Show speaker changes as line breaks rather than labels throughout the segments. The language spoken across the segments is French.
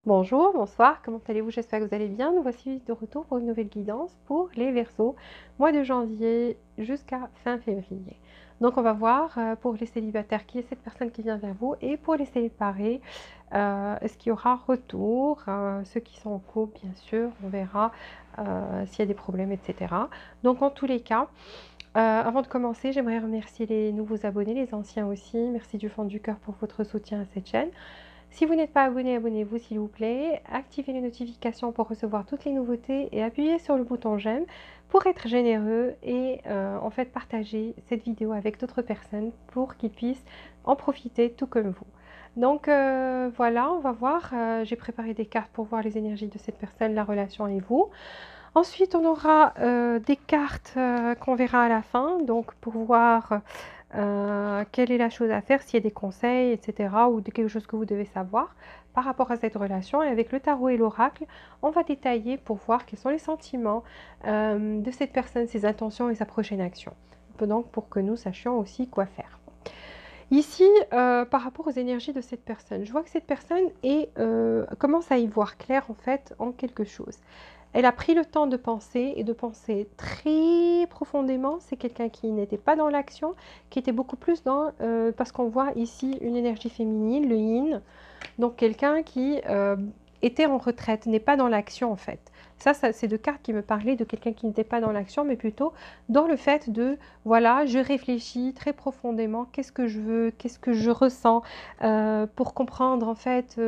Bonjour, bonsoir, comment allez-vous? J'espère que vous allez bien. Nous voici de retour pour une nouvelle guidance pour les Verseaux, mois de janvier jusqu'à fin février. Donc on va voir pour les célibataires qui est cette personne qui vient vers vous et pour les séparés, est-ce qu'il y aura retour? Ceux qui sont en couple, bien sûr, on verra s'il y a des problèmes, etc. Donc en tous les cas, avant de commencer, j'aimerais remercier les nouveaux abonnés, les anciens aussi. Merci du fond du cœur pour votre soutien à cette chaîne. Si vous n'êtes pas abonné, abonnez-vous s'il vous plaît. Activez les notifications pour recevoir toutes les nouveautés et appuyez sur le bouton j'aime pour être généreux et en fait partager cette vidéo avec d'autres personnes pour qu'ils puissent en profiter tout comme vous. Donc voilà, on va voir. J'ai préparé des cartes pour voir les énergies de cette personne, la relation et vous. Ensuite, on aura des cartes qu'on verra à la fin, donc pour voir quelle est la chose à faire, s'il y a des conseils, etc., ou de quelque chose que vous devez savoir par rapport à cette relation. Et avec le tarot et l'oracle, on va détailler pour voir quels sont les sentiments de cette personne, ses intentions et sa prochaine action. Donc, pour que nous sachions aussi quoi faire. Ici, par rapport aux énergies de cette personne, je vois que cette personne commence à y voir clair en fait en quelque chose. Elle a pris le temps de penser et de penser très profondément. C'est quelqu'un qui n'était pas dans l'action, qui était beaucoup plus dans, parce qu'on voit ici une énergie féminine, le yin, donc quelqu'un qui était en retraite, n'est pas dans l'action en fait. Ça c'est deux cartes qui me parlaient de quelqu'un qui n'était pas dans l'action, mais plutôt dans le fait de, voilà, je réfléchis très profondément, qu'est-ce que je veux, qu'est-ce que je ressens, pour comprendre en fait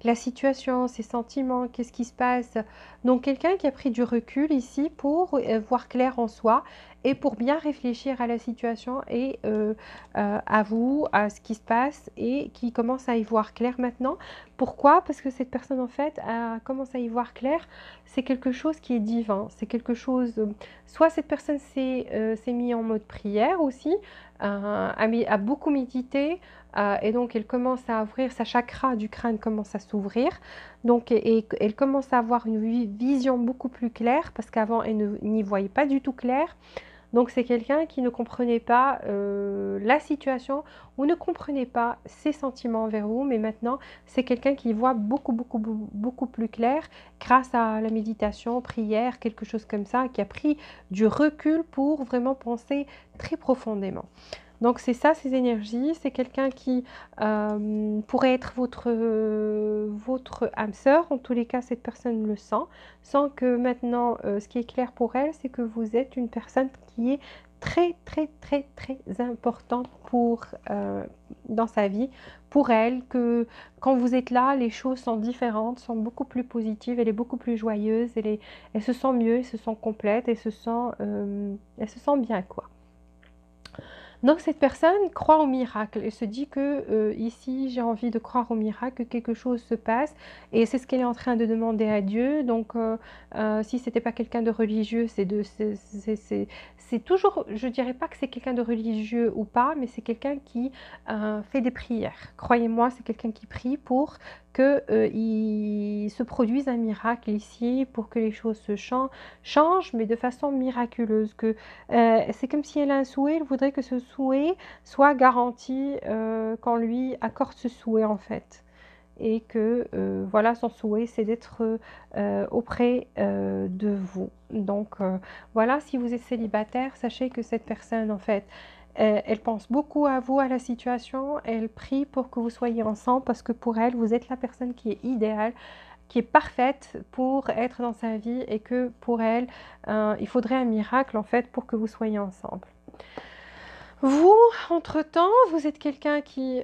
la situation, ses sentiments, qu'est-ce qui se passe. Donc quelqu'un qui a pris du recul ici pour voir clair en soi et pour bien réfléchir à la situation et à vous, à ce qui se passe et qui commence à y voir clair maintenant. Pourquoi? Parce que cette personne en fait commence à y voir clair, c'est quelque chose qui est divin, c'est quelque chose, soit cette personne s'est mise en mode prière aussi, a beaucoup médité, et donc elle commence à ouvrir, sa chakra du crâne commence à s'ouvrir, donc et elle commence à avoir une vision beaucoup plus claire, parce qu'avant elle n'y voyait pas du tout clair. Donc c'est quelqu'un qui ne comprenait pas la situation ou ne comprenait pas ses sentiments envers vous, mais maintenant c'est quelqu'un qui voit beaucoup plus clair grâce à la méditation, prière, quelque chose comme ça, qui a pris du recul pour vraiment penser très profondément. Donc c'est ça, ces énergies. C'est quelqu'un qui pourrait être votre âme sœur. En tous les cas, cette personne le sent. Sans que maintenant, ce qui est clair pour elle, c'est que vous êtes une personne qui est très importante dans sa vie. Pour elle, que quand vous êtes là, les choses sont différentes, sont beaucoup plus positives. Elle est beaucoup plus joyeuse. Elle se sent mieux, elle se sent complète, elle se sent bien, quoi. Donc cette personne croit au miracle et se dit que ici j'ai envie de croire au miracle, que quelque chose se passe et c'est ce qu'elle est en train de demander à Dieu. Donc si c'était pas quelqu'un de religieux, c'est toujours, je dirais pas que c'est quelqu'un de religieux ou pas, mais c'est quelqu'un qui fait des prières. Croyez-moi, c'est quelqu'un qui prie pour que il se produise un miracle ici, pour que les choses changent, mais de façon miraculeuse, que c'est comme si elle a un souhait, elle voudrait que ce souhait soit garanti quand lui accorde ce souhait en fait. Et que voilà, son souhait, c'est d'être auprès de vous. Donc voilà, si vous êtes célibataire, sachez que cette personne en fait, elle pense beaucoup à vous, à la situation, elle prie pour que vous soyez ensemble parce que pour elle, vous êtes la personne qui est idéale, qui est parfaite pour être dans sa vie et que pour elle, il faudrait un miracle en fait pour que vous soyez ensemble. Vous, entre-temps, vous êtes quelqu'un qui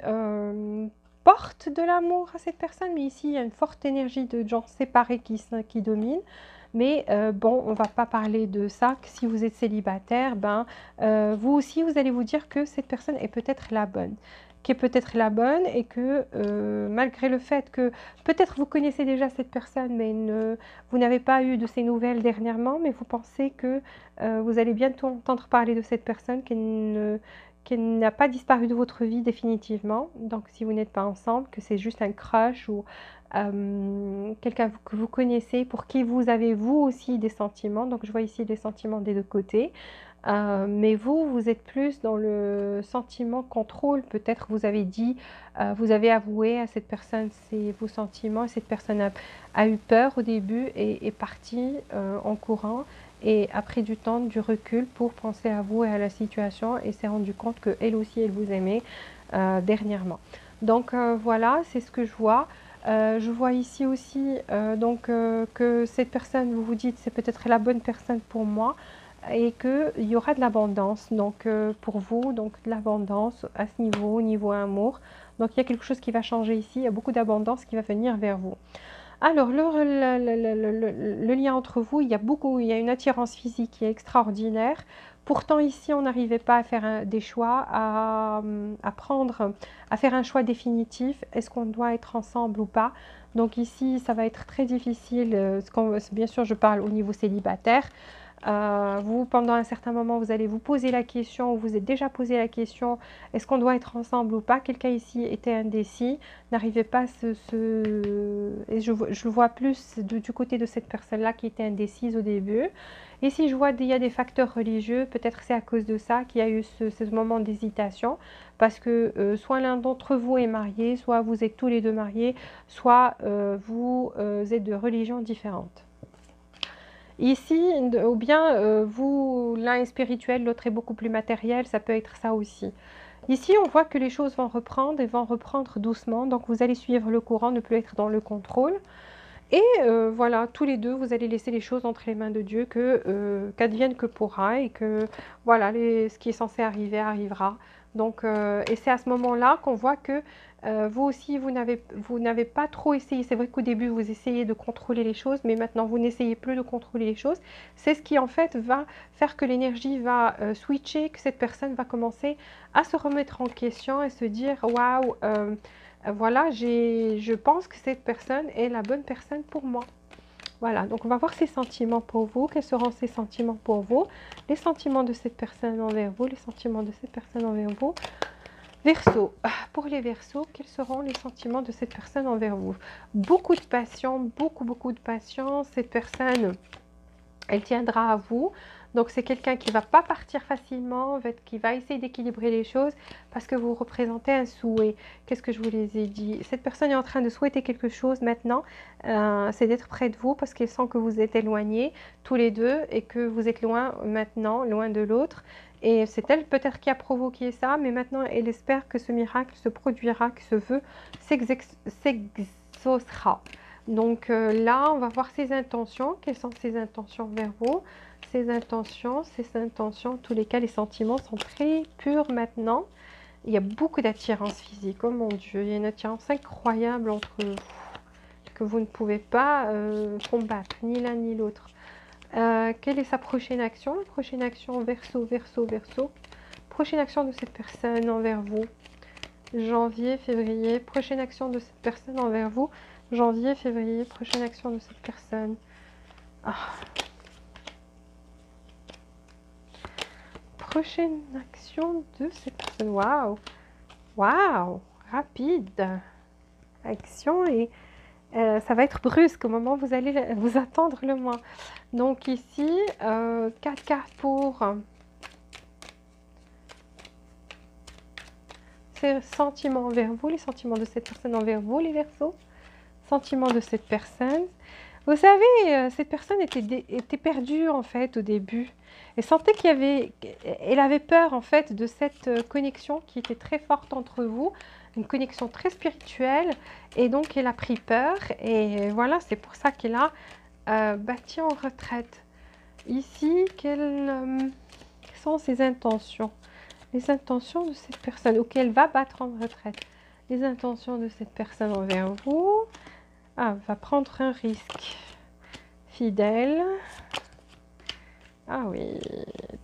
porte de l'amour à cette personne, mais ici il y a une forte énergie de gens séparés qui domine. Mais bon, on ne va pas parler de ça, que si vous êtes célibataire, ben, vous aussi, vous allez vous dire que cette personne est peut-être la bonne. Qui est peut-être la bonne et que malgré le fait que peut-être vous connaissez déjà cette personne, mais vous n'avez pas eu de ses nouvelles dernièrement, mais vous pensez que vous allez bientôt entendre parler de cette personne qu'elle n'a pas disparu de votre vie définitivement. Donc si vous n'êtes pas ensemble, que c'est juste un crush ou quelqu'un que vous connaissez, pour qui vous avez vous aussi des sentiments. Donc je vois ici des sentiments des deux côtés. Mais vous, vous êtes plus dans le sentiment contrôle. Peut-être vous avez dit, vous avez avoué à cette personne vos sentiments, et cette personne a eu peur au début et est partie en courant et a pris du temps, du recul pour penser à vous et à la situation et s'est rendu compte qu'elle aussi, elle vous aimait dernièrement. Donc voilà, c'est ce que je vois. Je vois ici aussi que cette personne, vous vous dites, c'est peut-être la bonne personne pour moi et qu'il y aura de l'abondance donc pour vous, donc de l'abondance à ce niveau, au niveau amour. Donc il y a quelque chose qui va changer ici, il y a beaucoup d'abondance qui va venir vers vous. Alors le lien entre vous, il y a une attirance physique qui est extraordinaire. Pourtant ici, on n'arrivait pas à faire des choix, à faire un choix définitif. Est-ce qu'on doit être ensemble ou pas? Donc ici, ça va être très difficile. Bien sûr, je parle au niveau célibataire. Vous, pendant un certain moment, vous allez vous poser la question, ou vous êtes déjà posé la question, est-ce qu'on doit être ensemble ou pas? Quelqu'un ici était indécis, n'arrivait pas et je le vois plus du côté de cette personne-là qui était indécise au début. Et si je vois qu'il y a des facteurs religieux, peut-être c'est à cause de ça qu'il y a eu ce moment d'hésitation, parce que soit l'un d'entre vous est marié, soit vous êtes tous les deux mariés, soit vous êtes de religions différentes. Ici, ou bien vous, l'un est spirituel, l'autre est beaucoup plus matériel, ça peut être ça aussi. Ici, on voit que les choses vont reprendre et vont reprendre doucement, donc vous allez suivre le courant, ne plus être dans le contrôle. Et voilà, tous les deux, vous allez laisser les choses entre les mains de Dieu, qu'advienne que pourra, et que voilà, ce qui est censé arriver arrivera. Donc, et c'est à ce moment-là qu'on voit que vous aussi, vous n'avez pas trop essayé. C'est vrai qu'au début, vous essayez de contrôler les choses, mais maintenant, vous n'essayez plus de contrôler les choses. C'est ce qui, en fait, va faire que l'énergie va switcher, que cette personne va commencer à se remettre en question et se dire, waouh, voilà, je pense que cette personne est la bonne personne pour moi. Voilà, donc on va voir ses sentiments pour vous. Quels seront ses sentiments pour vous? Les sentiments de cette personne envers vous, les sentiments de cette personne envers vous. Verseau, pour les Verseaux, quels seront les sentiments de cette personne envers vous? Beaucoup de passion, beaucoup de passion. Cette personne, elle tiendra à vous. Donc c'est quelqu'un qui ne va pas partir facilement, qui va essayer d'équilibrer les choses parce que vous représentez un souhait. Qu'est-ce que je vous les ai dit? Cette personne est en train de souhaiter quelque chose maintenant, c'est d'être près de vous parce qu'elle sent que vous êtes éloignés tous les deux et que vous êtes loin maintenant, loin de l'autre. Et c'est elle peut-être qui a provoqué ça, mais maintenant elle espère que ce miracle se produira, que ce vœu s'exaucera. Donc là, on va voir ses intentions. Quelles sont ses intentions vers vous? Ses intentions, en tous les cas, les sentiments sont très purs maintenant. Il y a beaucoup d'attirance physique. Oh mon Dieu, il y a une attirance incroyable entre vous que vous ne pouvez pas combattre, ni l'un ni l'autre. Quelle est sa prochaine action? La prochaine action, Verseau. Prochaine action de cette personne envers vous. Janvier, février. Prochaine action de cette personne envers vous. Janvier, février. Prochaine action de cette personne. Prochaine action de cette personne. Waouh! Waouh! Rapide. Action et ça va être brusque au moment où vous allez vous attendre le moins. Donc ici, 4 cartes pour ces sentiments envers vous, les sentiments de cette personne envers vous, les Verseaux. Sentiments de cette personne. Vous savez, cette personne était perdue en fait au début. Elle sentait elle avait peur en fait de cette connexion qui était très forte entre vous, une connexion très spirituelle, et donc elle a pris peur. Et voilà, c'est pour ça qu'elle a bâti en retraite. Ici, quelles sont ses intentions? Les intentions de cette personne, ou qu'elle va battre en retraite. Les intentions de cette personne envers vous. Va prendre un risque. Fidèle. Ah oui,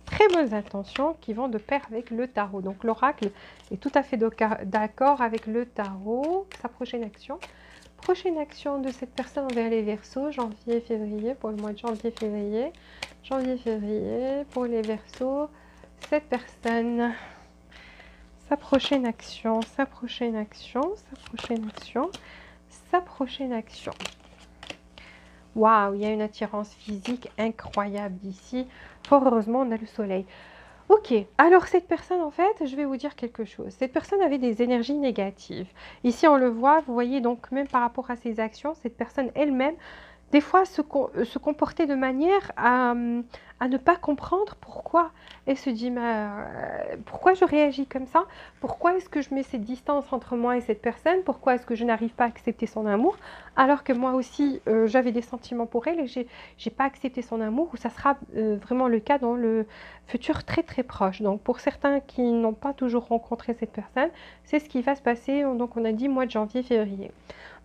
très bonnes intentions qui vont de pair avec le tarot. Donc l'oracle est tout à fait d'accord avec le tarot. Sa prochaine action. Prochaine action de cette personne envers les Verseaux, janvier, février, pour le mois de janvier, février. Janvier, février, pour les Verseaux, cette personne. Sa prochaine action, sa prochaine action, sa prochaine action, sa prochaine action. Waouh, il y a une attirance physique incroyable ici. Fort heureusement, on a le soleil. Ok, alors cette personne, en fait, je vais vous dire quelque chose. Cette personne avait des énergies négatives. Ici, on le voit, vous voyez, donc même par rapport à ses actions, cette personne elle-même des fois se comporter de manière à ne pas comprendre pourquoi elle se dit mais, pourquoi je réagis comme ça, pourquoi est-ce que je mets cette distance entre moi et cette personne, pourquoi est-ce que je n'arrive pas à accepter son amour alors que moi aussi j'avais des sentiments pour elle et j'ai pas accepté son amour, ou ça sera vraiment le cas dans le futur très très proche. Donc pour certains qui n'ont pas toujours rencontré cette personne, c'est ce qui va se passer, donc on a dit mois de janvier, février.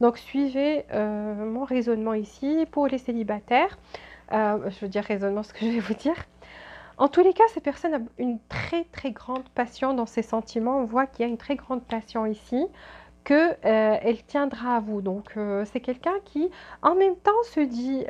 Donc suivez mon raisonnement ici pour les célibataires. Je veux dire raisonnement, ce que je vais vous dire. En tous les cas, cette personne a une très très grande passion dans ses sentiments. On voit qu'il y a une très grande passion ici, qu'elle tiendra à vous. Donc c'est quelqu'un qui en même temps se dit,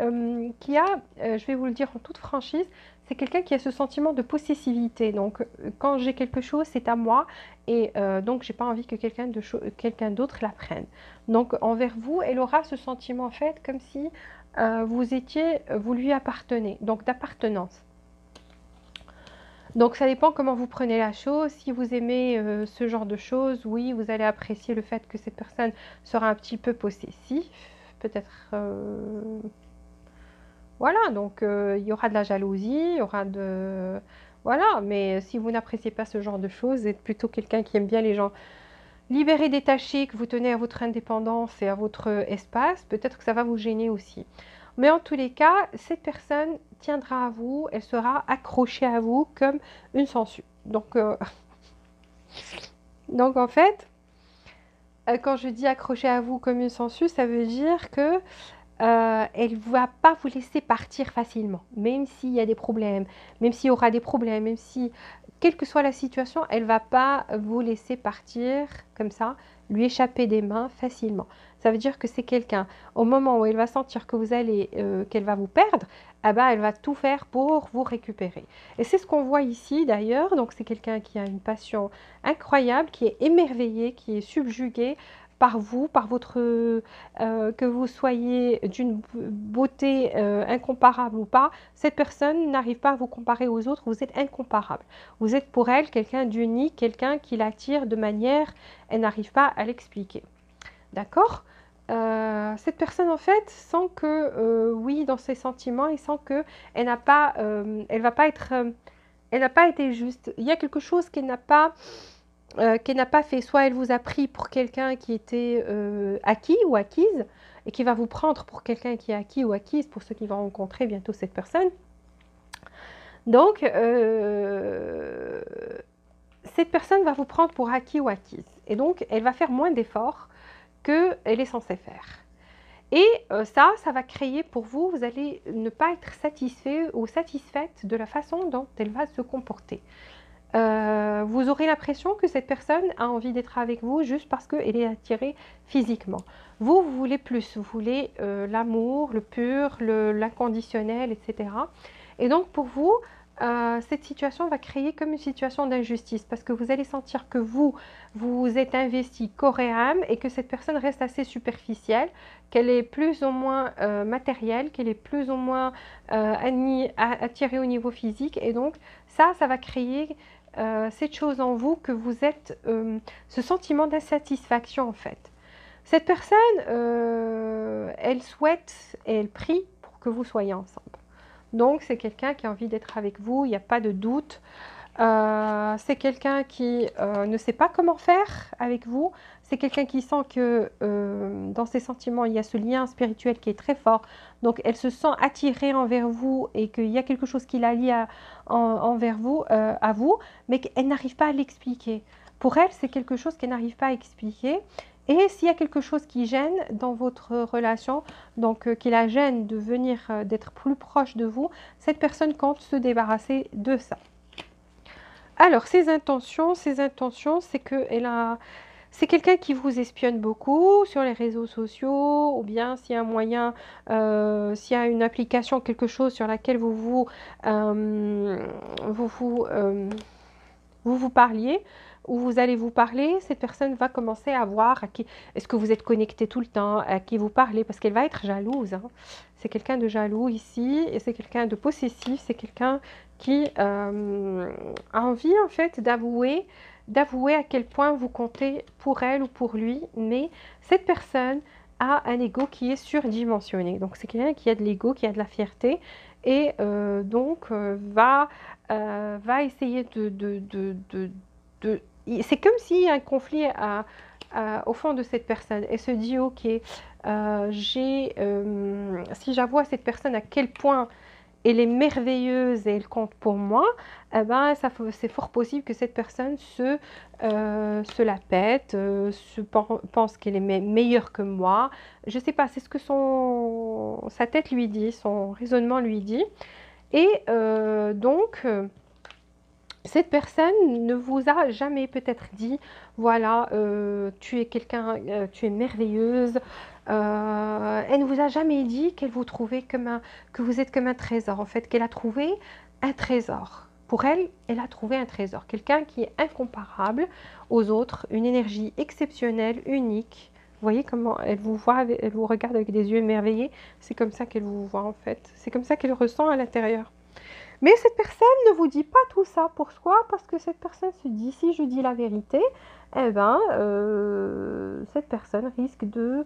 qui a, je vais vous le dire en toute franchise, c'est quelqu'un qui a ce sentiment de possessivité. Donc quand j'ai quelque chose, c'est à moi et donc j'ai pas envie que quelqu'un d'autre la prenne. Donc envers vous, elle aura ce sentiment en fait comme si vous lui appartenez, donc d'appartenance. Donc ça dépend comment vous prenez la chose. Si vous aimez ce genre de choses, oui, vous allez apprécier le fait que cette personne sera un petit peu possessive. Peut-être... voilà, donc il y aura de la jalousie, il y aura de... Voilà, mais si vous n'appréciez pas ce genre de choses, vous êtes plutôt quelqu'un qui aime bien les gens libérés, détachés, que vous tenez à votre indépendance et à votre espace, peut-être que ça va vous gêner aussi. Mais en tous les cas, cette personne tiendra à vous, elle sera accrochée à vous comme une sangsue. Donc en fait, quand je dis accrochée à vous comme une sangsue, ça veut dire que elle ne va pas vous laisser partir facilement, même s'il y a des problèmes, même s'il y aura des problèmes, même si, quelle que soit la situation, elle ne va pas vous laisser partir comme ça, lui échapper des mains facilement. Ça veut dire que c'est quelqu'un, au moment où elle va sentir que qu'elle va vous perdre, ah ben, elle va tout faire pour vous récupérer. Et c'est ce qu'on voit ici d'ailleurs, donc c'est quelqu'un qui a une passion incroyable, qui est émerveillé, qui est subjugué par vous, par votre que vous soyez d'une beauté incomparable ou pas, cette personne n'arrive pas à vous comparer aux autres, vous êtes incomparable. Vous êtes pour elle quelqu'un d'unique, quelqu'un qui l'attire de manière, elle n'arrive pas à l'expliquer. D'accord. Cette personne en fait sent que oui, dans ses sentiments, il sent que elle n'a pas, elle va pas être, elle n'a pas été juste. Il y a quelque chose qu'elle n'a pas fait. Soit elle vous a pris pour quelqu'un qui était acquis ou acquise et qui va vous prendre pour quelqu'un qui est acquis ou acquise, pour ceux qui vont rencontrer bientôt cette personne. Donc, cette personne va vous prendre pour acquis ou acquise. Et donc, elle va faire moins d'efforts qu'elle est censée faire. Et ça va créer pour vous, vous allez ne pas être satisfait ou satisfaite de la façon dont elle va se comporter. Vous aurez l'impression que cette personne a envie d'être avec vous juste parce qu'elle est attirée physiquement. Vous voulez plus, vous voulez l'amour, le pur, l'inconditionnel, etc. Et donc pour vous, cette situation va créer comme une situation d'injustice parce que vous allez sentir que vous êtes investi corps et âme et que cette personne reste assez superficielle, qu'elle est plus ou moins matérielle, qu'elle est plus ou moins attirée au niveau physique. Et donc ça va créer cette chose en vous que vous êtes, ce sentiment d'insatisfaction en fait. Cette personne, elle souhaite et elle prie pour que vous soyez ensemble. Donc c'est quelqu'un qui a envie d'être avec vous, il n'y a pas de doute. C'est quelqu'un qui ne sait pas comment faire avec vous. C'est quelqu'un qui sent que dans ses sentiments, il y a ce lien spirituel qui est très fort. Donc, elle se sent attirée envers vous et qu'il y a quelque chose qui la lie envers vous, à vous, mais qu'elle n'arrive pas à l'expliquer. Pour elle, c'est quelque chose qu'elle n'arrive pas à expliquer. Et s'il y a quelque chose qui gêne dans votre relation, donc qui la gêne de venir, d'être plus proche de vous, cette personne compte se débarrasser de ça. Alors, ses intentions, c'est c'est quelqu'un qui vous espionne beaucoup sur les réseaux sociaux, ou bien s'il y a un moyen, s'il y a une application, quelque chose sur laquelle vous parliez, où vous allez vous parler, cette personne va commencer à voir à qui est-ce que vous êtes connecté tout le temps, à qui vous parlez, parce qu'elle va être jalouse, hein. C'est quelqu'un de jaloux ici, et c'est quelqu'un de possessif, c'est quelqu'un qui a envie en fait d'avouer à quel point vous comptez pour elle ou pour lui, mais cette personne a un ego qui est surdimensionné. Donc c'est quelqu'un qui a de l'ego, qui a de la fierté, et va essayer c'est comme s'il y a un conflit au fond de cette personne. Elle se dit, ok, si j'avoue à cette personne à quel point elle est merveilleuse et elle compte pour moi, eh ben, c'est fort possible que cette personne se la pète, pense qu'elle est meilleure que moi. Je ne sais pas, c'est ce que sa tête lui dit, son raisonnement lui dit. Et cette personne ne vous a jamais peut-être dit, voilà, tu es quelqu'un, tu es merveilleuse. Elle ne vous a jamais dit qu'elle vous trouvait que vous êtes comme un trésor. En fait, qu'elle a trouvé un trésor. Pour elle, elle a trouvé un trésor. Quelqu'un qui est incomparable aux autres, une énergie exceptionnelle, unique. Vous voyez comment elle vous voit, elle vous regarde avec des yeux émerveillés. C'est comme ça qu'elle vous voit en fait. C'est comme ça qu'elle ressent à l'intérieur. Mais cette personne ne vous dit pas tout ça. Pourquoi? Parce que cette personne se dit, si je dis la vérité, eh ben, cette personne risque de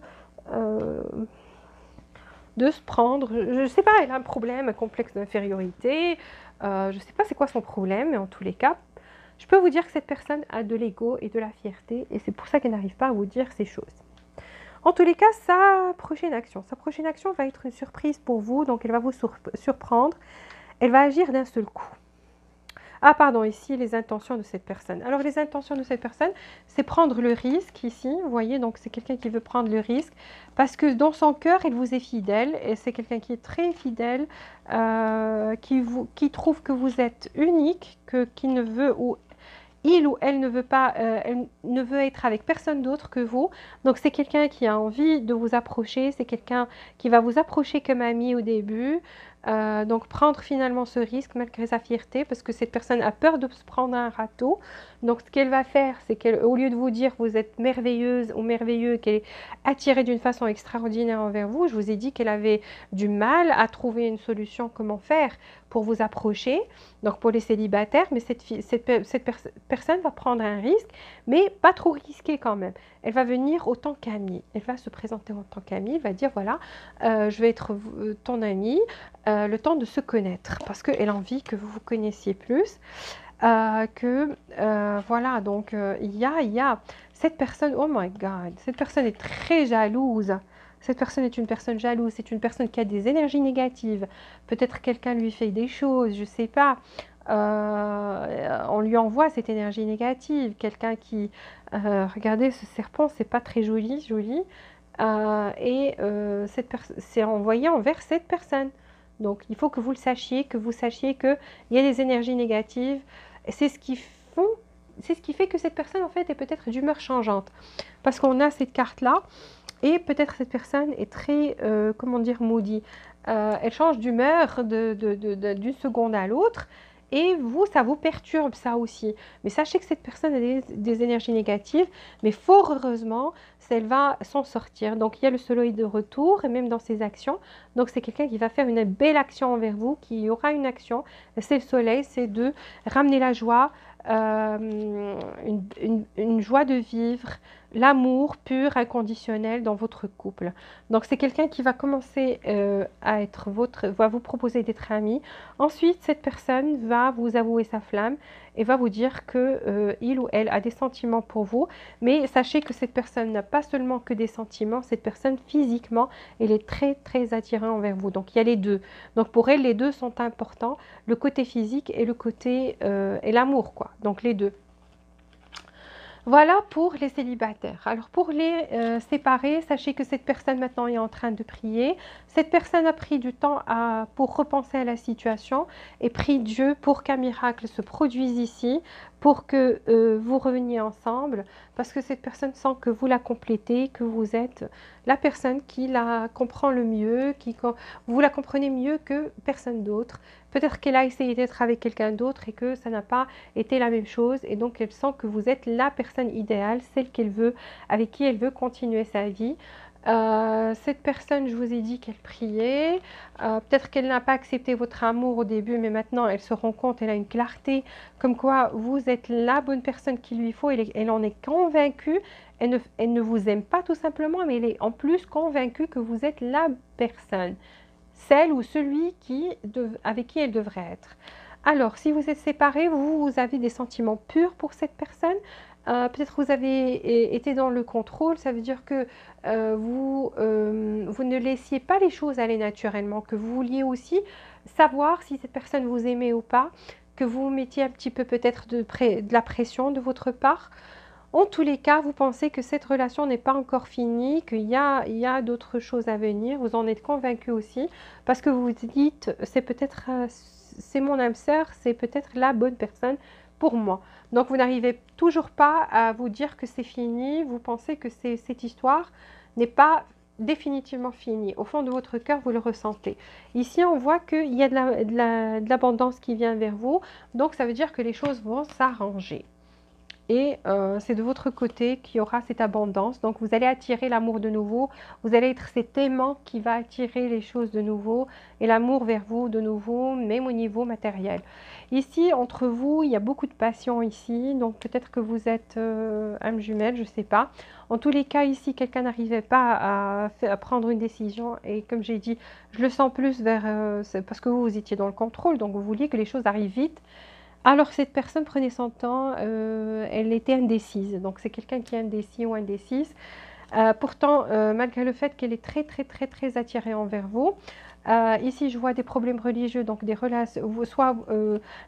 se prendre, je ne sais pas, elle a un problème, un complexe d'infériorité, je ne sais pas c'est quoi son problème, mais en tous les cas, je peux vous dire que cette personne a de l'ego et de la fierté, et c'est pour ça qu'elle n'arrive pas à vous dire ces choses. En tous les cas, sa prochaine action va être une surprise pour vous, donc elle va vous surprendre. Elle va agir d'un seul coup. Ah pardon, ici les intentions de cette personne. Alors les intentions de cette personne, c'est prendre le risque ici, vous voyez, donc c'est quelqu'un qui veut prendre le risque parce que dans son cœur, il vous est fidèle et c'est quelqu'un qui est très fidèle, qui trouve que vous êtes unique, qui ne veut ou il ou elle ne veut pas, elle ne veut être avec personne d'autre que vous. Donc c'est quelqu'un qui a envie de vous approcher, c'est quelqu'un qui va vous approcher comme ami au début. Donc prendre finalement ce risque malgré sa fierté parce que cette personne a peur de se prendre un râteau. Donc ce qu'elle va faire, c'est qu'au lieu de vous dire vous êtes merveilleuse ou merveilleux, qu'elle est attirée d'une façon extraordinaire envers vous, je vous ai dit qu'elle avait du mal à trouver une solution comment faire pour vous approcher, donc pour les célibataires, mais cette personne va prendre un risque, mais pas trop risqué quand même. Elle va venir autant qu'amie, elle va se présenter en tant qu'amie, elle va dire voilà, je vais être ton amie, le temps de se connaître, parce qu'elle a envie que vous vous connaissiez plus, voilà, donc il y a cette personne, oh my god, cette personne est très jalouse. Cette personne est une personne jalouse, c'est une personne qui a des énergies négatives. Peut-être quelqu'un lui fait des choses, je ne sais pas. On lui envoie cette énergie négative. Quelqu'un qui... regardez, ce serpent, c'est pas très joli. C'est envoyé envers cette personne. Donc, il faut que vous le sachiez, qu'il y a des énergies négatives. C'est ce qui fait que cette personne, en fait, est peut-être d'humeur changeante. Parce qu'on a cette carte-là. Et peut-être cette personne est très, comment dire, maudite. Elle change d'humeur d'une seconde à l'autre. Et vous, ça vous perturbe ça aussi. Mais sachez que cette personne a des énergies négatives. Mais fort heureusement, elle va s'en sortir. Donc il y a le soleil de retour, et même dans ses actions. Donc c'est quelqu'un qui va faire une belle action envers vous, qui aura une action. C'est le soleil, c'est de ramener la joie, une joie de vivre, l'amour pur, inconditionnel dans votre couple. Donc c'est quelqu'un qui va commencer va vous proposer d'être ami. Ensuite, cette personne va vous avouer sa flamme et va vous dire que il ou elle a des sentiments pour vous. Mais sachez que cette personne n'a pas seulement que des sentiments, cette personne physiquement, elle est très très attirée envers vous. Donc il y a les deux. Donc pour elle, les deux sont importants, le côté physique et le côté et l'amour, quoi. Donc les deux. Voilà pour les célibataires. Alors pour les séparés, sachez que cette personne maintenant est en train de prier. Cette personne a pris du temps pour repenser à la situation et prie Dieu pour qu'un miracle se produise ici, pour que vous reveniez ensemble, parce que cette personne sent que vous la complétez, que vous êtes la personne qui la comprend le mieux, vous la comprenez mieux que personne d'autre. Peut-être qu'elle a essayé d'être avec quelqu'un d'autre et que ça n'a pas été la même chose, et donc elle sent que vous êtes la personne idéale, celle qu'elle veut, avec qui elle veut continuer sa vie. Cette personne, je vous ai dit qu'elle priait. Peut-être qu'elle n'a pas accepté votre amour au début, mais maintenant elle se rend compte, elle a une clarté, comme quoi vous êtes la bonne personne qu'il lui faut. Elle en est convaincue. Elle ne vous aime pas tout simplement, mais elle est en plus convaincue que vous êtes la personne, celle ou celui avec qui elle devrait être. Alors, si vous êtes séparés, vous avez des sentiments purs pour cette personne. Peut-être que vous avez été dans le contrôle, ça veut dire que vous ne laissiez pas les choses aller naturellement, que vous vouliez aussi savoir si cette personne vous aimait ou pas, que vous mettiez un petit peu peut-être de la pression de votre part. En tous les cas, vous pensez que cette relation n'est pas encore finie, qu'il y a d'autres choses à venir, vous en êtes convaincu aussi, parce que vous vous dites, c'est mon âme sœur, c'est peut-être la bonne personne pour moi. Donc vous n'arrivez toujours pas à vous dire que c'est fini, vous pensez que cette histoire n'est pas définitivement finie. Au fond de votre cœur, vous le ressentez. Ici, on voit qu'il y a de l'abondance qui vient vers vous, donc ça veut dire que les choses vont s'arranger. Et c'est de votre côté qu'il y aura cette abondance. Donc, vous allez attirer l'amour de nouveau. Vous allez être cet aimant qui va attirer les choses de nouveau et l'amour vers vous de nouveau, même au niveau matériel. Ici, entre vous, il y a beaucoup de passion ici. Donc, peut-être que vous êtes âme jumelle, je ne sais pas. En tous les cas, ici, quelqu'un n'arrivait pas à prendre une décision. Et comme j'ai dit, je le sens plus parce que vous étiez dans le contrôle. Donc, vous vouliez que les choses arrivent vite. Alors, cette personne prenait son temps, elle était indécise. Donc, c'est quelqu'un qui est indécis ou indécise. Pourtant, malgré le fait qu'elle est très, très, très, très attirée envers vous, ici, je vois des problèmes religieux, donc des relations, soit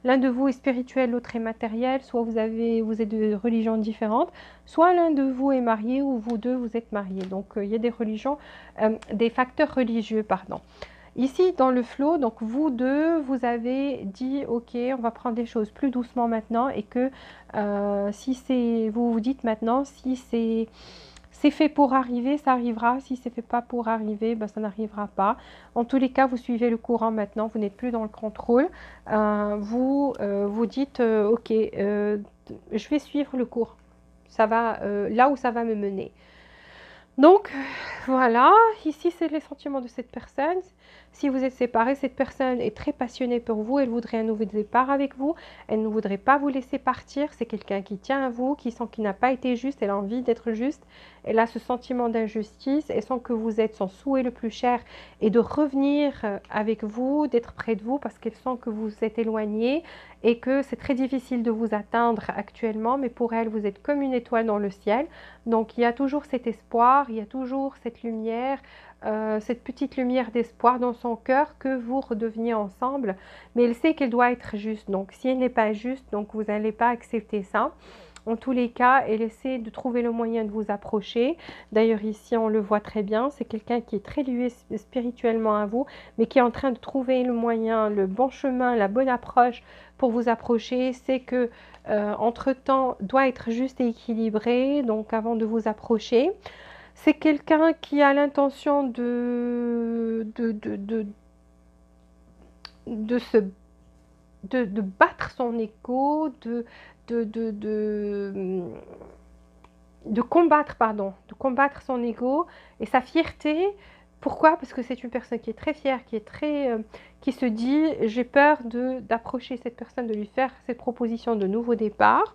l'un de vous est spirituel, l'autre est matériel, soit vous êtes de religions différentes, soit l'un de vous est marié ou vous deux, vous êtes mariés. Donc, il y a des facteurs religieux, pardon. Ici, dans le flow, donc vous deux, vous avez dit, ok, on va prendre les choses plus doucement maintenant et que vous vous dites maintenant, si c'est fait pour arriver, ça arrivera. Si c'est fait pas pour arriver, ben, ça n'arrivera pas. En tous les cas, vous suivez le courant maintenant, vous n'êtes plus dans le contrôle. Vous dites, ok, je vais suivre le cours. Ça va là où ça va me mener. Donc, voilà, ici, c'est les sentiments de cette personne. Si vous êtes séparés, cette personne est très passionnée pour vous. Elle voudrait un nouveau départ avec vous. Elle ne voudrait pas vous laisser partir. C'est quelqu'un qui tient à vous, qui sent qu'il n'a pas été juste. Elle a envie d'être juste. Elle a ce sentiment d'injustice. Elle sent que vous êtes son souhait le plus cher et de revenir avec vous, d'être près de vous parce qu'elle sent que vous êtes éloigné et que c'est très difficile de vous atteindre actuellement. Mais pour elle, vous êtes comme une étoile dans le ciel. Donc, il y a toujours cet espoir, il y a toujours cette lumière, cette petite lumière d'espoir dans son cœur que vous redeveniez ensemble. Mais elle sait qu'elle doit être juste. Donc, si elle n'est pas juste, donc vous n'allez pas accepter ça. En tous les cas, elle essaie de trouver le moyen de vous approcher. D'ailleurs, ici, on le voit très bien. C'est quelqu'un qui est très lié spirituellement à vous, mais qui est en train de trouver le moyen, le bon chemin, la bonne approche pour vous approcher. C'est que, entre-temps, doit être juste et équilibré, donc avant de vous approcher. C'est quelqu'un qui a l'intention de battre son ego, de combattre son ego et sa fierté. Pourquoi? Parce que c'est une personne qui est très fière, qui se dit, j'ai peur d'approcher cette personne, de lui faire cette proposition de nouveau départ.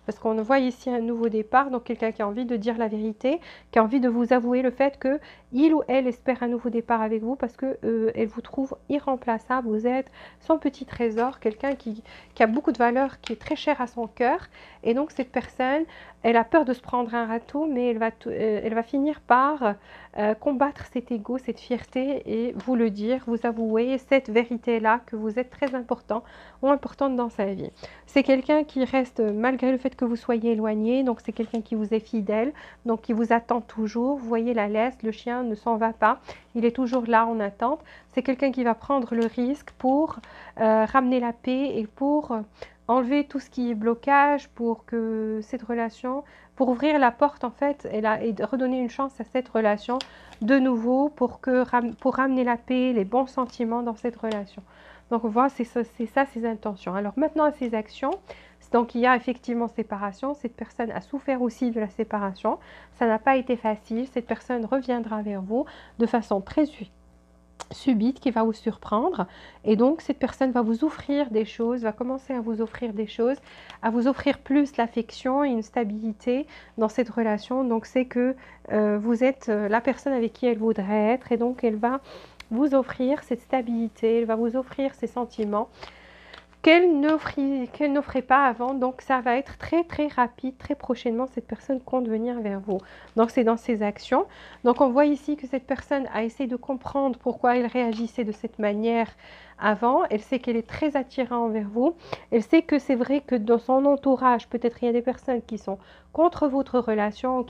Parce qu'on voit ici un nouveau départ, donc quelqu'un qui a envie de dire la vérité, qui a envie de vous avouer le fait qu'il ou elle espère un nouveau départ avec vous parce qu'elle vous trouve irremplaçable. Vous êtes son petit trésor, quelqu'un qui a beaucoup de valeur, qui est très cher à son cœur. Et donc cette personne, elle a peur de se prendre un râteau, mais elle va finir par combattre cet ego, cette fierté et vous le dire, vous avouer cette vérité-là que vous êtes très important ou importante dans sa vie. C'est quelqu'un qui reste, malgré le fait que vous soyez éloigné, donc c'est quelqu'un qui vous est fidèle, donc qui vous attend toujours. Vous voyez la laisse, le chien ne s'en va pas, il est toujours là en attente. C'est quelqu'un qui va prendre le risque pour ramener la paix et pour enlever tout ce qui est blocage pour que cette relation, pour ouvrir la porte en fait et de redonner une chance à cette relation de nouveau pour ramener la paix, les bons sentiments dans cette relation. Donc on voit, c'est ça ses intentions. Alors maintenant à ses actions, donc il y a effectivement séparation, cette personne a souffert aussi de la séparation, ça n'a pas été facile, cette personne reviendra vers vous de façon très subite qui va vous surprendre et donc cette personne va vous offrir des choses, va commencer à vous offrir des choses, à vous offrir plus l'affection et une stabilité dans cette relation. Donc c'est que vous êtes la personne avec qui elle voudrait être et donc elle va vous offrir cette stabilité, elle va vous offrir ces sentiments qu'elle n'offrait pas avant. Donc ça va être très très rapide, très prochainement cette personne compte venir vers vous. Donc c'est dans ses actions. Donc on voit ici que cette personne a essayé de comprendre pourquoi elle réagissait de cette manière avant. Elle sait qu'elle est très attirante envers vous. Elle sait que c'est vrai que dans son entourage, peut-être il y a des personnes qui sont contre votre relation,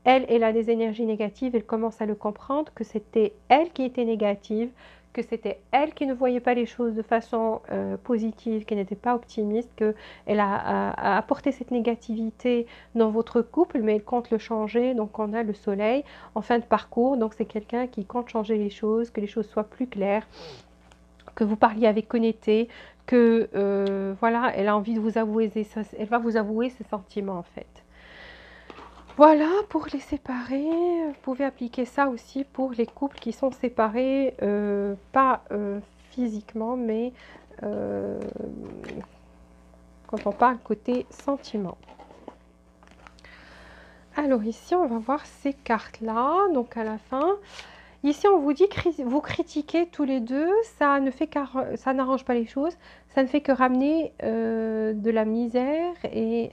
elle a des énergies négatives. Elle commence à le comprendre, que c'était elle qui était négative, que c'était elle qui ne voyait pas les choses de façon positive, qui n'était pas optimiste, qu'elle a apporté cette négativité dans votre couple, mais elle compte le changer. Donc on a le soleil en fin de parcours, donc c'est quelqu'un qui compte changer les choses, que les choses soient plus claires, que vous parliez avec honnêteté, que voilà, elle a envie de vous avouer, elle va vous avouer ses sentiments en fait. Voilà pour les séparés. Vous pouvez appliquer ça aussi pour les couples qui sont séparés, pas physiquement, mais quand on parle côté sentiment. Alors ici, on va voir ces cartes-là. Donc à la fin, ici, on vous dit que vous critiquez tous les deux. Ça n'arrange pas les choses. Ça ne fait que ramener de la misère et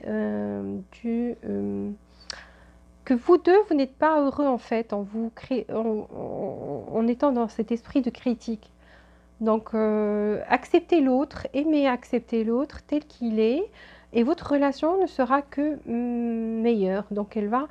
que vous deux, vous n'êtes pas heureux en fait en étant dans cet esprit de critique. Donc, acceptez l'autre, aimez accepter l'autre tel qu'il est, et votre relation ne sera que meilleure. Donc, elle va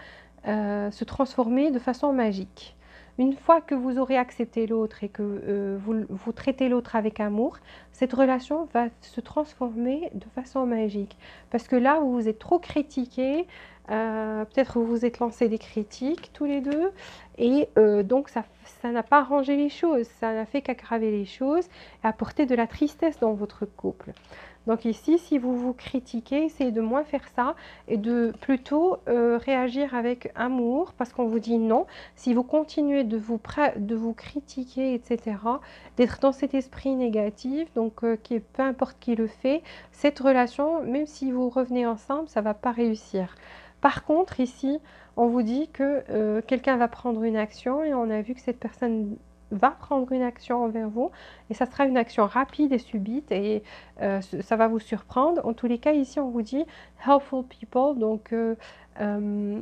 se transformer de façon magique. Une fois que vous aurez accepté l'autre et que vous traitez l'autre avec amour, cette relation va se transformer de façon magique. Parce que là, vous vous êtes trop critiqué, peut-être vous vous êtes lancé des critiques tous les deux, et donc ça n'a pas arrangé les choses, ça n'a fait qu'aggraver les choses et apporter de la tristesse dans votre couple. Donc ici, si vous vous critiquez, essayez de moins faire ça et de plutôt réagir avec amour, parce qu'on vous dit non. Si vous continuez de vous critiquer, etc., d'être dans cet esprit négatif, donc peu importe qui le fait, cette relation, même si vous revenez ensemble, ça ne va pas réussir. Par contre, ici, on vous dit que quelqu'un va prendre une action et on a vu que cette personne va prendre une action envers vous et ça sera une action rapide et subite et ça va vous surprendre. En tous les cas, ici, on vous dit helpful people, donc il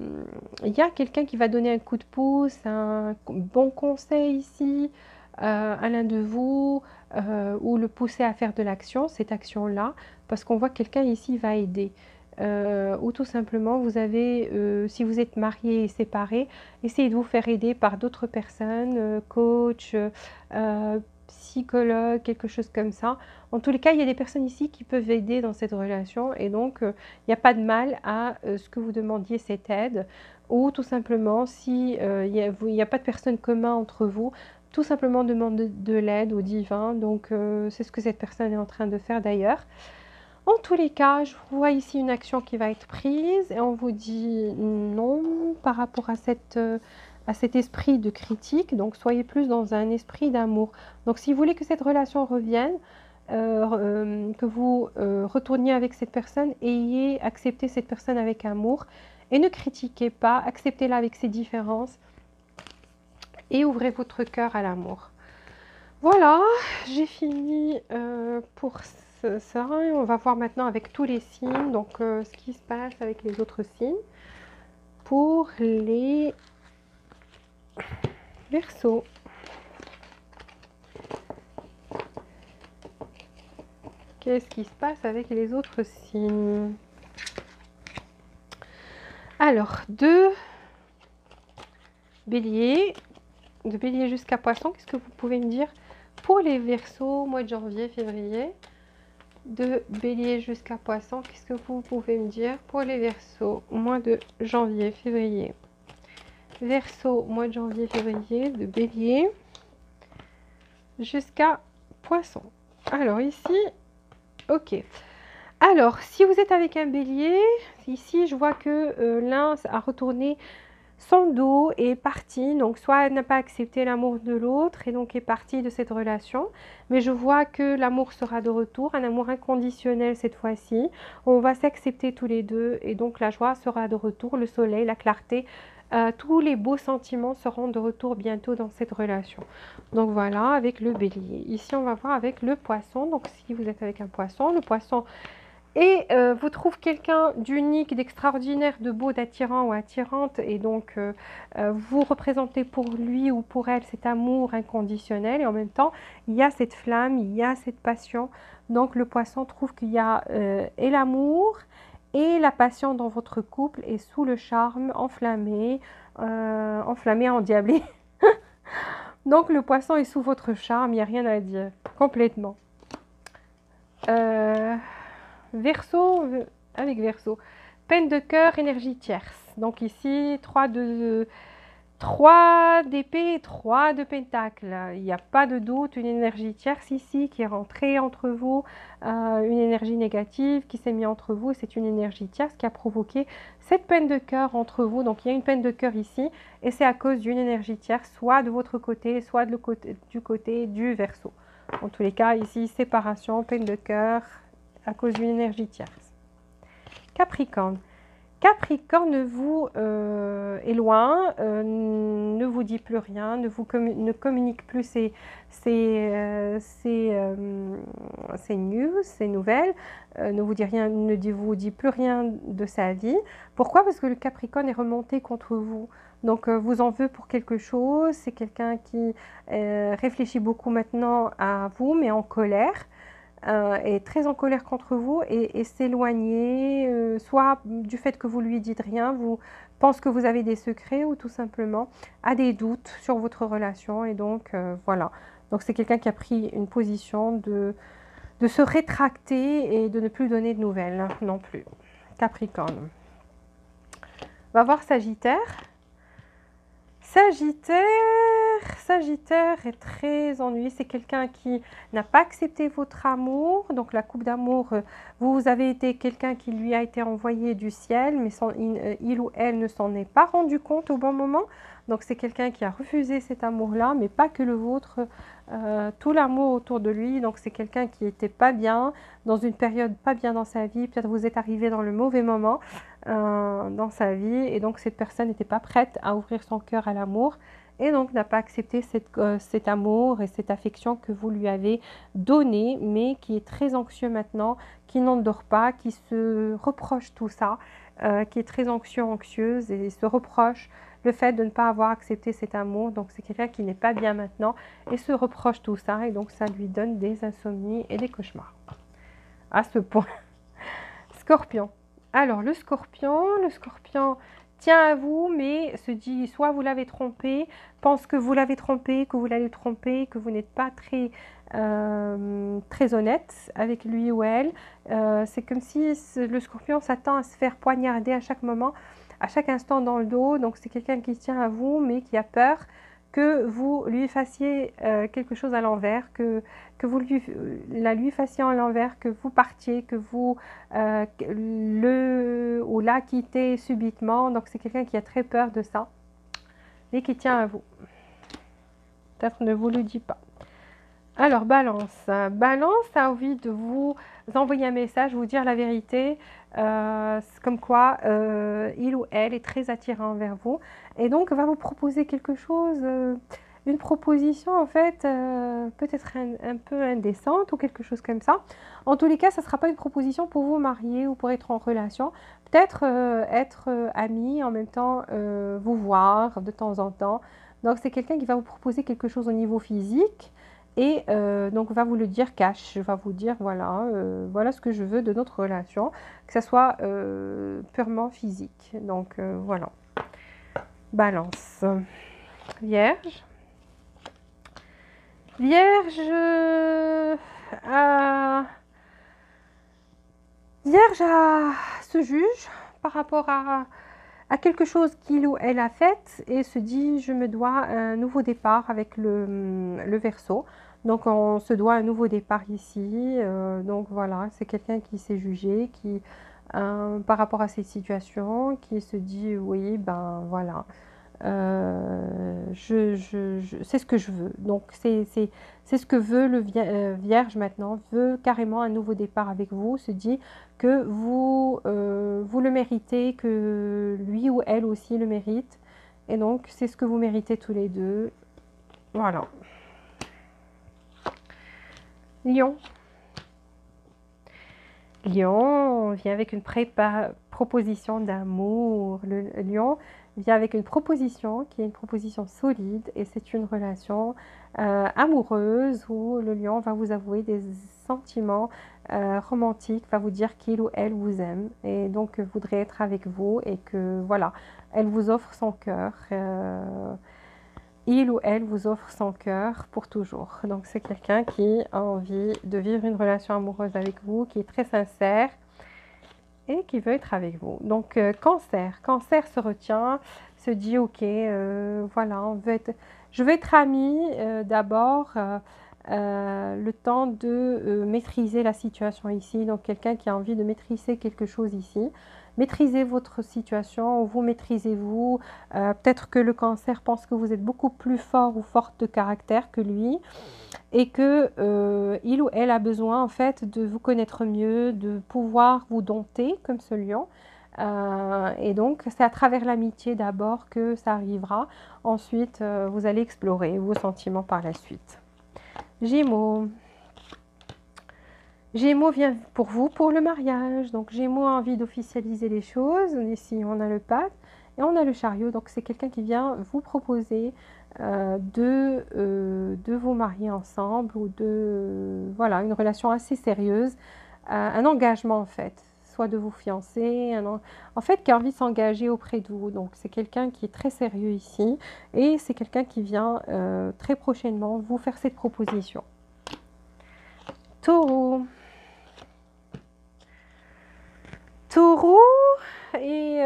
y a quelqu'un qui va donner un coup de pouce, un bon conseil ici à l'un de vous ou le pousser à faire de l'action, cette action-là, parce qu'on voit que quelqu'un ici va aider. Ou tout simplement, si vous êtes marié et séparé, essayez de vous faire aider par d'autres personnes, coach, psychologue, quelque chose comme ça. En tous les cas, il y a des personnes ici qui peuvent aider dans cette relation et donc il n'y a pas de mal à ce que vous demandiez cette aide ou tout simplement si il n'y a pas de personne commune entre vous, tout simplement demande de l'aide au divin. Donc c'est ce que cette personne est en train de faire d'ailleurs. En tous les cas, je vois ici une action qui va être prise et on vous dit non par rapport à cet esprit de critique. Donc, soyez plus dans un esprit d'amour. Donc, si vous voulez que cette relation revienne, que vous retourniez avec cette personne, ayez accepté cette personne avec amour et ne critiquez pas, acceptez-la avec ses différences et ouvrez votre cœur à l'amour. Voilà, j'ai fini pour ça. Et on va voir maintenant avec tous les signes, donc ce qui se passe avec les autres signes. Pour les Verseaux. Qu'est-ce qui se passe avec les autres signes? Alors, de Bélier jusqu'à Poisson, qu'est-ce que vous pouvez me dire pour les Verseaux, mois de janvier, février? de Bélier jusqu'à Poisson, qu'est-ce que vous pouvez me dire pour les Verseaux, mois de janvier, février? Verseau, mois de janvier, février, de Bélier jusqu'à Poisson. Alors ici, ok. Alors, si vous êtes avec un Bélier, ici je vois que l'un a retourné son dos et est parti, donc soit elle n'a pas accepté l'amour de l'autre et donc est partie de cette relation, mais je vois que l'amour sera de retour, un amour inconditionnel cette fois-ci, on va s'accepter tous les deux et donc la joie sera de retour, le soleil, la clarté, tous les beaux sentiments seront de retour bientôt dans cette relation. Donc voilà, avec le Bélier. Ici on va voir avec le Poisson, donc si vous êtes avec un Poisson, le Poisson et vous trouvez quelqu'un d'unique, d'extraordinaire, de beau, d'attirant ou attirante et donc vous représentez pour lui ou pour elle cet amour inconditionnel et en même temps il y a cette flamme, il y a cette passion. Donc le Poisson trouve qu'il y a et l'amour et la passion dans votre couple et sous le charme enflammé, endiablé. Donc le Poisson est sous votre charme, il n'y a rien à dire, complètement. Verseau, avec Verseau, peine de cœur, énergie tierce. Donc ici, 3 d'épée et 3 de pentacle. Il n'y a pas de doute, une énergie tierce ici qui est rentrée entre vous, une énergie négative qui s'est mise entre vous. C'est une énergie tierce qui a provoqué cette peine de cœur entre vous. Donc il y a une peine de cœur ici et c'est à cause d'une énergie tierce, soit de votre côté, soit du côté du Verseau. En tous les cas, ici, séparation, peine de cœur, à cause d'une énergie tierce. Capricorne. Capricorne vous est loin, ne vous dit plus rien, ne communique plus ses news, ses nouvelles, ne vous dit rien, ne vous dit plus rien de sa vie. Pourquoi? Parce que le Capricorne est remonté contre vous. Donc vous en veut pour quelque chose, c'est quelqu'un qui réfléchit beaucoup maintenant à vous, mais en colère. Est très en colère contre vous et s'éloigner, soit du fait que vous lui dites rien, vous pense que vous avez des secrets ou tout simplement a des doutes sur votre relation et donc voilà. Donc c'est quelqu'un qui a pris une position de se rétracter et de ne plus donner de nouvelles non plus. Capricorne. On va voir Sagittaire. Sagittaire est très ennuyé. C'est quelqu'un qui n'a pas accepté votre amour. Donc la coupe d'amour, vous avez été quelqu'un qui lui a été envoyé du ciel, mais il ou elle ne s'en est pas rendu compte au bon moment. Donc c'est quelqu'un qui a refusé cet amour-là, mais pas que le vôtre, tout l'amour autour de lui. Donc c'est quelqu'un qui n'était pas bien, dans une période pas bien dans sa vie. Peut-être vous êtes arrivé dans le mauvais moment dans sa vie et donc cette personne n'était pas prête à ouvrir son cœur à l'amour et donc n'a pas accepté cet amour et cette affection que vous lui avez donné, mais qui est très anxieux maintenant, qui n'en dort pas, qui se reproche tout ça, qui est très anxieuse et se reproche le fait de ne pas avoir accepté cet amour. Donc c'est quelqu'un qui n'est pas bien maintenant et se reproche tout ça et donc ça lui donne des insomnies et des cauchemars. À ce point. Scorpion. Alors le scorpion tient à vous, mais se dit soit vous l'avez trompé, pense que vous l'avez trompé, que vous l'allez tromper, que vous n'êtes pas très honnête avec lui ou elle. C'est comme si le scorpion s'attend à se faire poignarder à chaque moment, à chaque instant dans le dos. Donc c'est quelqu'un qui tient à vous, mais qui a peur que vous lui fassiez quelque chose à l'envers, que vous lui fassiez à l'envers, que vous partiez, que vous ou la quittez subitement. Donc c'est quelqu'un qui a très peur de ça, mais qui tient à vous. Peut-être ne vous le dit pas. Alors Balance. Balance a envie de vous envoyer un message, vous dire la vérité, comme quoi il ou elle est très attirant vers vous et donc va vous proposer quelque chose, une proposition en fait peut-être un peu indécente ou quelque chose comme ça. En tous les cas, ça ne sera pas une proposition pour vous marier ou pour être en relation, peut-être être amis, en même temps vous voir de temps en temps. Donc c'est quelqu'un qui va vous proposer quelque chose au niveau physique. Et donc va vous le dire cash, va vous dire voilà, voilà ce que je veux de notre relation, que ce soit purement physique. Donc voilà. Balance. Vierge. Vierge, Vierge se juge par rapport à quelque chose qu'il ou elle a fait et se dit je me dois un nouveau départ avec le Verseau. Donc on se doit un nouveau départ ici. Donc voilà, c'est quelqu'un qui s'est jugé, qui par rapport à cette situation, qui se dit oui, ben voilà. C'est ce que je veux. Donc, c'est ce que veut le Vierge maintenant, veut carrément un nouveau départ avec vous, se dit que vous le méritez, que lui ou elle aussi le mérite. Et donc, c'est ce que vous méritez tous les deux. Voilà. Lion. Lion vient avec une proposition d'amour. Le lion vient avec une proposition qui est une proposition solide et c'est une relation amoureuse où le lion va vous avouer des sentiments romantiques, va vous dire qu'il ou elle vous aime et donc voudrait être avec vous et que voilà, elle vous offre son cœur. Il ou elle vous offre son cœur pour toujours. Donc c'est quelqu'un qui a envie de vivre une relation amoureuse avec vous, qui est très sincère et qui veut être avec vous. Donc Cancer, Cancer se retient, se dit ok, voilà, je veux être amie d'abord, le temps de maîtriser la situation ici. Donc quelqu'un qui a envie de maîtriser quelque chose ici. Maîtrisez votre situation, vous maîtrisez-vous. Peut-être que le Cancer pense que vous êtes beaucoup plus fort ou forte de caractère que lui et que il ou elle a besoin en fait de vous connaître mieux, de pouvoir vous dompter comme ce lion. Et donc c'est à travers l'amitié d'abord que ça arrivera. Ensuite, vous allez explorer vos sentiments par la suite. Gémeaux. Gémeaux vient pour vous pour le mariage. Donc Gémeaux a envie d'officialiser les choses. Ici, on a le pape et on a le chariot. Donc c'est quelqu'un qui vient vous proposer de vous marier ensemble ou de voilà une relation assez sérieuse, un engagement en fait, soit de vous fiancer, en fait qui a envie de s'engager auprès de vous. Donc c'est quelqu'un qui est très sérieux ici et c'est quelqu'un qui vient très prochainement vous faire cette proposition. Taureau. Taureau est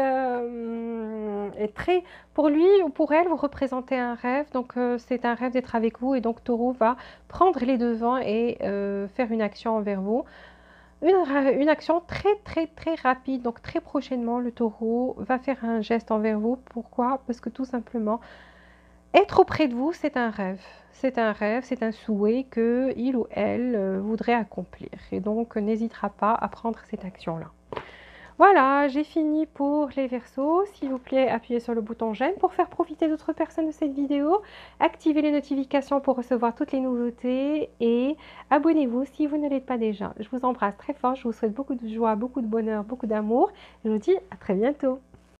très, pour lui ou pour elle, vous représentez un rêve, donc c'est un rêve d'être avec vous et donc Taureau va prendre les devants et faire une action envers vous. Une action très très très rapide, donc très prochainement le Taureau va faire un geste envers vous. Pourquoi? Parce que tout simplement, être auprès de vous, c'est un rêve. C'est un rêve, c'est un souhait que il ou elle voudrait accomplir et donc n'hésitera pas à prendre cette action-là. Voilà, j'ai fini pour les Verseaux. S'il vous plaît, appuyez sur le bouton j'aime pour faire profiter d'autres personnes de cette vidéo. Activez les notifications pour recevoir toutes les nouveautés et abonnez-vous si vous ne l'êtes pas déjà. Je vous embrasse très fort, je vous souhaite beaucoup de joie, beaucoup de bonheur, beaucoup d'amour. Je vous dis à très bientôt.